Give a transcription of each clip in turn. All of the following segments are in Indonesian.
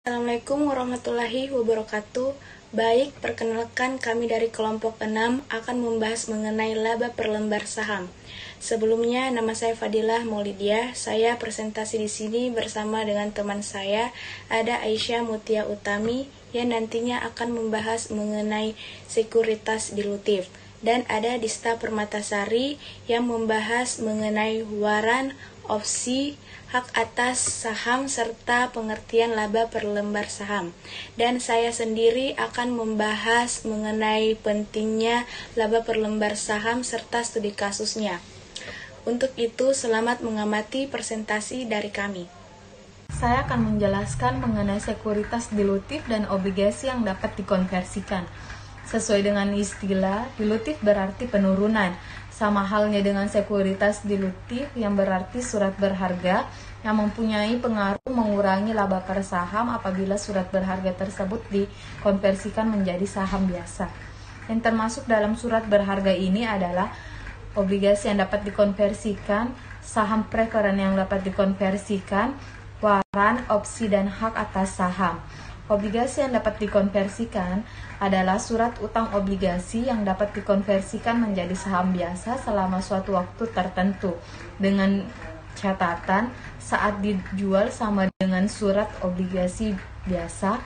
Assalamualaikum warahmatullahi wabarakatuh. Baik, perkenalkan kami dari kelompok 6 akan membahas mengenai laba per lembar saham. Sebelumnya, nama saya Fadilah Maulidia. Saya presentasi di sini bersama dengan teman saya, ada Aisyah Mutia Utami, yang nantinya akan membahas mengenai sekuritas dilutif. Dan ada Dista Permatasari yang membahas mengenai waran, opsi, hak atas saham, serta pengertian laba per lembar saham. Dan saya sendiri akan membahas mengenai pentingnya laba per lembar saham serta studi kasusnya. Untuk itu, selamat mengamati presentasi dari kami. Saya akan menjelaskan mengenai sekuritas dilutif dan obligasi yang dapat dikonversikan. Sesuai dengan istilah, dilutif berarti penurunan. Sama halnya dengan sekuritas dilutif yang berarti surat berharga yang mempunyai pengaruh mengurangi laba per saham apabila surat berharga tersebut dikonversikan menjadi saham biasa. Yang termasuk dalam surat berharga ini adalah obligasi yang dapat dikonversikan, saham preferen yang dapat dikonversikan, waran, opsi, dan hak atas saham. Obligasi yang dapat dikonversikan adalah surat utang obligasi yang dapat dikonversikan menjadi saham biasa selama suatu waktu tertentu, dengan catatan saat dijual sama dengan surat obligasi biasa.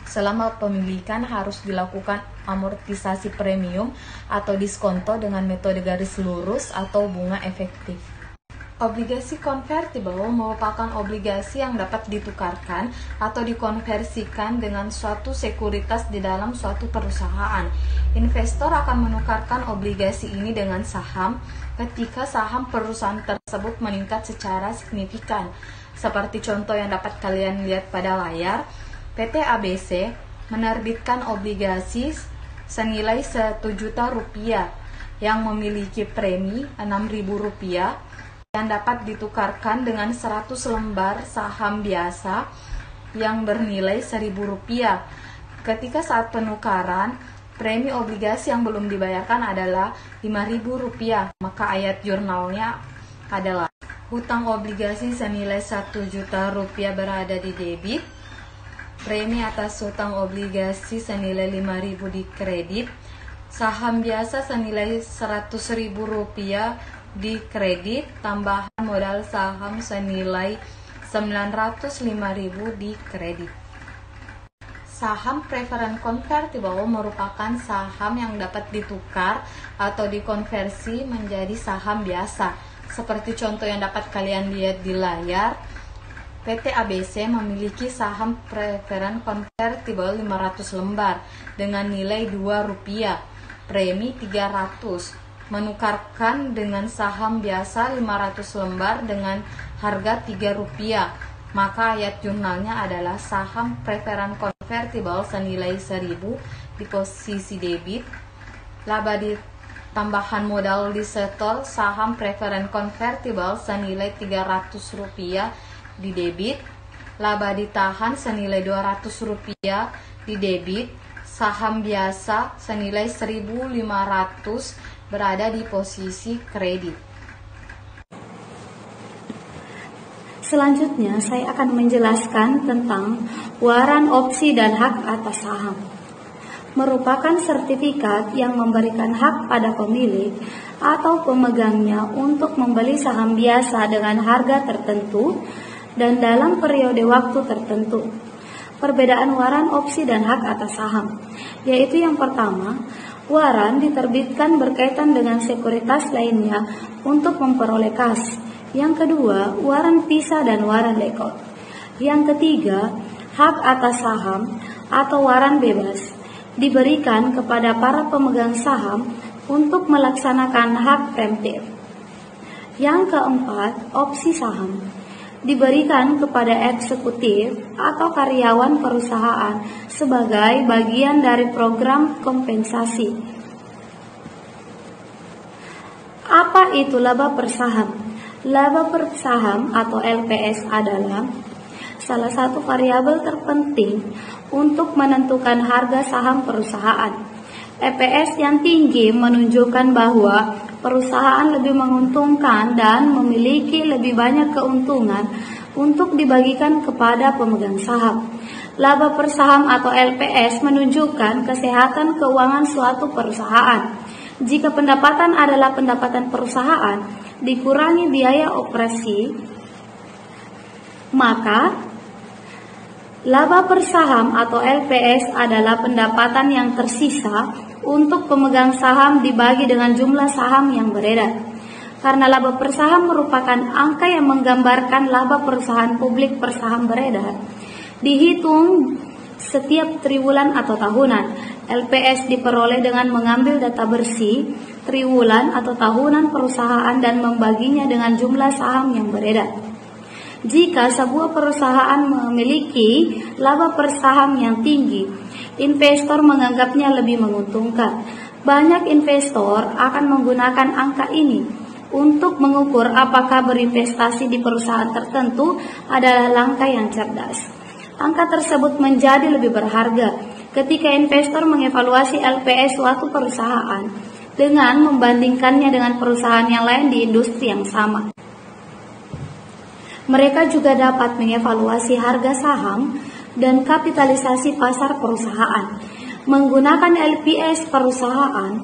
Selama pemilikan harus dilakukan amortisasi premium atau diskonto dengan metode garis lurus atau bunga efektif. Obligasi convertible merupakan obligasi yang dapat ditukarkan atau dikonversikan dengan suatu sekuritas di dalam suatu perusahaan. Investor akan menukarkan obligasi ini dengan saham ketika saham perusahaan tersebut meningkat secara signifikan. Seperti contoh yang dapat kalian lihat pada layar, PT ABC menerbitkan obligasi senilai Rp1.000.000 yang memiliki premi Rp6.000 yang dapat ditukarkan dengan 100 lembar saham biasa yang bernilai Rp1.000. Ketika saat penukaran, premi obligasi yang belum dibayarkan adalah Rp5.000, maka ayat jurnalnya adalah hutang obligasi senilai Rp1.000.000 berada di debit, premi atas hutang obligasi senilai Rp5.000 di kredit, saham biasa senilai Rp100.000 di kredit, tambahan modal saham senilai Rp905.000 di kredit. Saham preferen convertible merupakan saham yang dapat ditukar atau dikonversi menjadi saham biasa. Seperti contoh yang dapat kalian lihat di layar, PT ABC memiliki saham preferen convertible 500 lembar dengan nilai Rp2, premi Rp300. Menukarkan dengan saham biasa 500 lembar dengan harga Rp3, maka ayat jurnalnya adalah saham preferen convertible senilai Rp1.000 di posisi debit, laba di tambahan modal disetor saham preferen convertible senilai Rp300 di debit, laba ditahan senilai Rp200 di debit, saham biasa senilai Rp1.500 berada di posisi kredit. Selanjutnya, saya akan menjelaskan tentang waran, opsi, dan hak atas saham. Merupakan sertifikat yang memberikan hak pada pemilik atau pemegangnya untuk membeli saham biasa dengan harga tertentu dan dalam periode waktu tertentu. Perbedaan waran, opsi, dan hak atas saham, yaitu yang pertama, waran diterbitkan berkaitan dengan sekuritas lainnya untuk memperoleh kas. Yang kedua, waran pisah dan waran lockout. Yang ketiga, hak atas saham atau waran bebas diberikan kepada para pemegang saham untuk melaksanakan hak preemptif. Yang keempat, opsi saham diberikan kepada eksekutif atau karyawan perusahaan sebagai bagian dari program kompensasi. Apa itu laba per saham? Laba per saham atau LPS adalah salah satu variabel terpenting untuk menentukan harga saham perusahaan. EPS yang tinggi menunjukkan bahwa perusahaan lebih menguntungkan dan memiliki lebih banyak keuntungan untuk dibagikan kepada pemegang saham. Laba per saham atau LPS menunjukkan kesehatan keuangan suatu perusahaan. Jika pendapatan adalah pendapatan perusahaan dikurangi biaya operasi, maka laba per saham atau LPS adalah pendapatan yang tersisa untuk pemegang saham dibagi dengan jumlah saham yang beredar. Karena laba per saham merupakan angka yang menggambarkan laba perusahaan publik per saham beredar, dihitung setiap triwulan atau tahunan. LPS diperoleh dengan mengambil data bersih triwulan atau tahunan perusahaan dan membaginya dengan jumlah saham yang beredar. Jika sebuah perusahaan memiliki laba per saham yang tinggi, investor menganggapnya lebih menguntungkan. Banyak investor akan menggunakan angka ini untuk mengukur apakah berinvestasi di perusahaan tertentu adalah langkah yang cerdas. Angka tersebut menjadi lebih berharga ketika investor mengevaluasi LPS suatu perusahaan dengan membandingkannya dengan perusahaan yang lain di industri yang sama. Mereka juga dapat mengevaluasi harga saham dan kapitalisasi pasar perusahaan. Menggunakan LPS perusahaan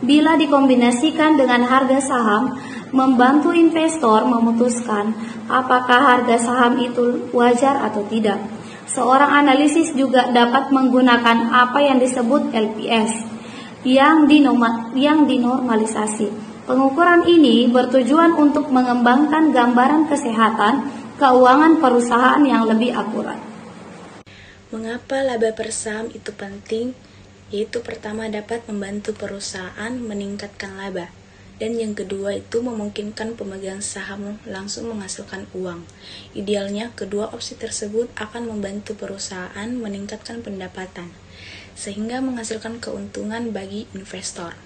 bila dikombinasikan dengan harga saham membantu investor memutuskan apakah harga saham itu wajar atau tidak. Seorang analisis juga dapat menggunakan apa yang disebut LPS yang dinormalisasi. Pengukuran ini bertujuan untuk mengembangkan gambaran kesehatan keuangan perusahaan yang lebih akurat. Mengapa laba per saham itu penting? Yaitu pertama dapat membantu perusahaan meningkatkan laba. Dan yang kedua itu memungkinkan pemegang saham langsung menghasilkan uang. Idealnya kedua opsi tersebut akan membantu perusahaan meningkatkan pendapatan, sehingga menghasilkan keuntungan bagi investor.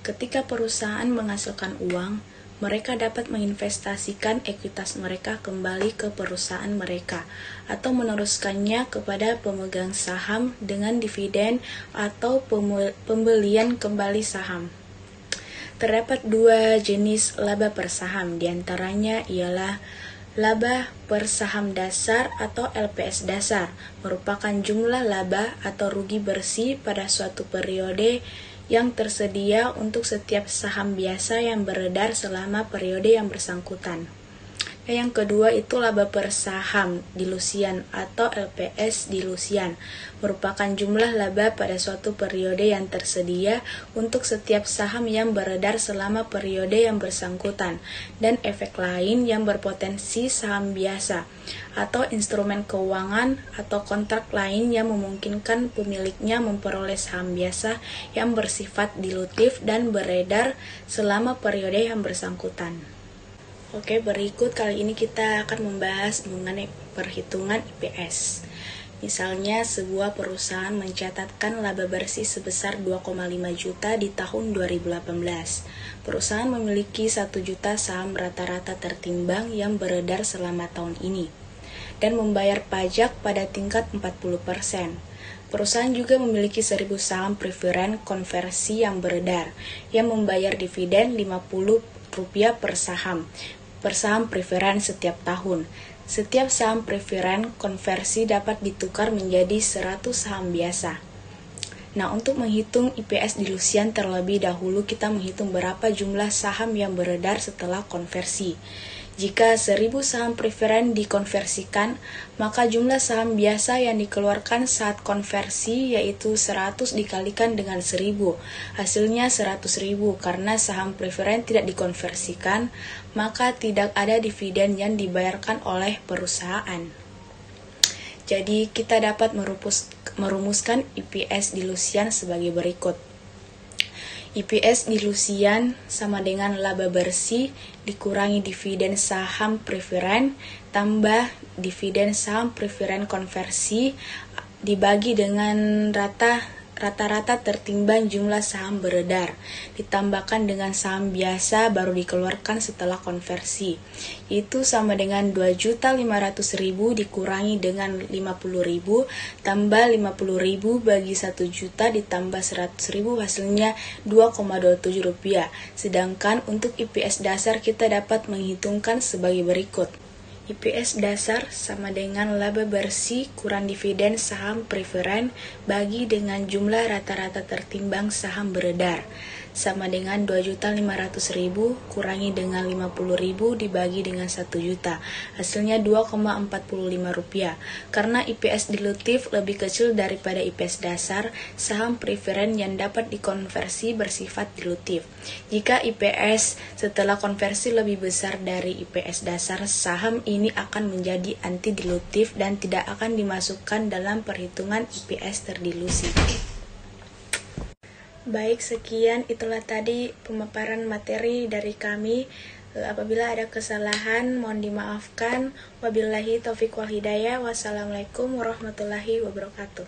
Ketika perusahaan menghasilkan uang, mereka dapat menginvestasikan ekuitas mereka kembali ke perusahaan mereka atau meneruskannya kepada pemegang saham dengan dividen atau pembelian kembali saham. Terdapat dua jenis laba per saham, diantaranya ialah laba per saham dasar atau LPS dasar, merupakan jumlah laba atau rugi bersih pada suatu periode yang tersedia untuk setiap saham biasa yang beredar selama periode yang bersangkutan. Yang kedua itu laba per saham dilusian atau LPS dilusian, merupakan jumlah laba pada suatu periode yang tersedia untuk setiap saham yang beredar selama periode yang bersangkutan, dan efek lain yang berpotensi saham biasa atau instrumen keuangan atau kontrak lain yang memungkinkan pemiliknya memperoleh saham biasa yang bersifat dilutif dan beredar selama periode yang bersangkutan. Oke, berikut kali ini kita akan membahas mengenai perhitungan IPS. Misalnya, sebuah perusahaan mencatatkan laba bersih sebesar 2,5 juta di tahun 2018. Perusahaan memiliki 1 juta saham rata-rata tertimbang yang beredar selama tahun ini, dan membayar pajak pada tingkat 40%. Perusahaan juga memiliki 1.000 saham preferen konversi yang beredar, yang membayar dividen Rp50 per saham preferen setiap tahun. Setiap saham preferen konversi dapat ditukar menjadi 100 saham biasa. Nah, untuk menghitung IPS dilusian terlebih dahulu kita menghitung berapa jumlah saham yang beredar setelah konversi. Jika 1.000 saham preferen dikonversikan, maka jumlah saham biasa yang dikeluarkan saat konversi yaitu 100 dikalikan dengan 1.000. Hasilnya 100.000. Karena saham preferen tidak dikonversikan, maka tidak ada dividen yang dibayarkan oleh perusahaan. Jadi kita dapat merumuskan IPS dilusian sebagai berikut. IPS dilusian sama dengan laba bersih dikurangi dividen saham preferen tambah dividen saham preferen konversi dibagi dengan rata-rata tertimbang jumlah saham beredar, ditambahkan dengan saham biasa baru dikeluarkan setelah konversi. Itu sama dengan 2.500.000 dikurangi dengan 50.000 tambah 50.000 bagi 1 juta ditambah 100.000, hasilnya Rp2,27. Sedangkan untuk IPS dasar kita dapat menghitungkan sebagai berikut, IPS dasar sama dengan laba bersih kurang dividen saham preferen bagi dengan jumlah rata-rata tertimbang saham beredar, sama dengan 2.500.000 kurangi dengan 50.000 dibagi dengan 1 juta, hasilnya 2,45 rupiah. Karena IPS dilutif lebih kecil daripada IPS dasar, saham preferen yang dapat dikonversi bersifat dilutif. Jika IPS setelah konversi lebih besar dari IPS dasar, saham ini akan menjadi anti dilutif dan tidak akan dimasukkan dalam perhitungan IPS terdilusi. Baik, sekian itulah tadi pemaparan materi dari kami. Apabila ada kesalahan mohon dimaafkan. Wabillahi taufiq wal hidayah. Wassalamualaikum warahmatullahi wabarakatuh.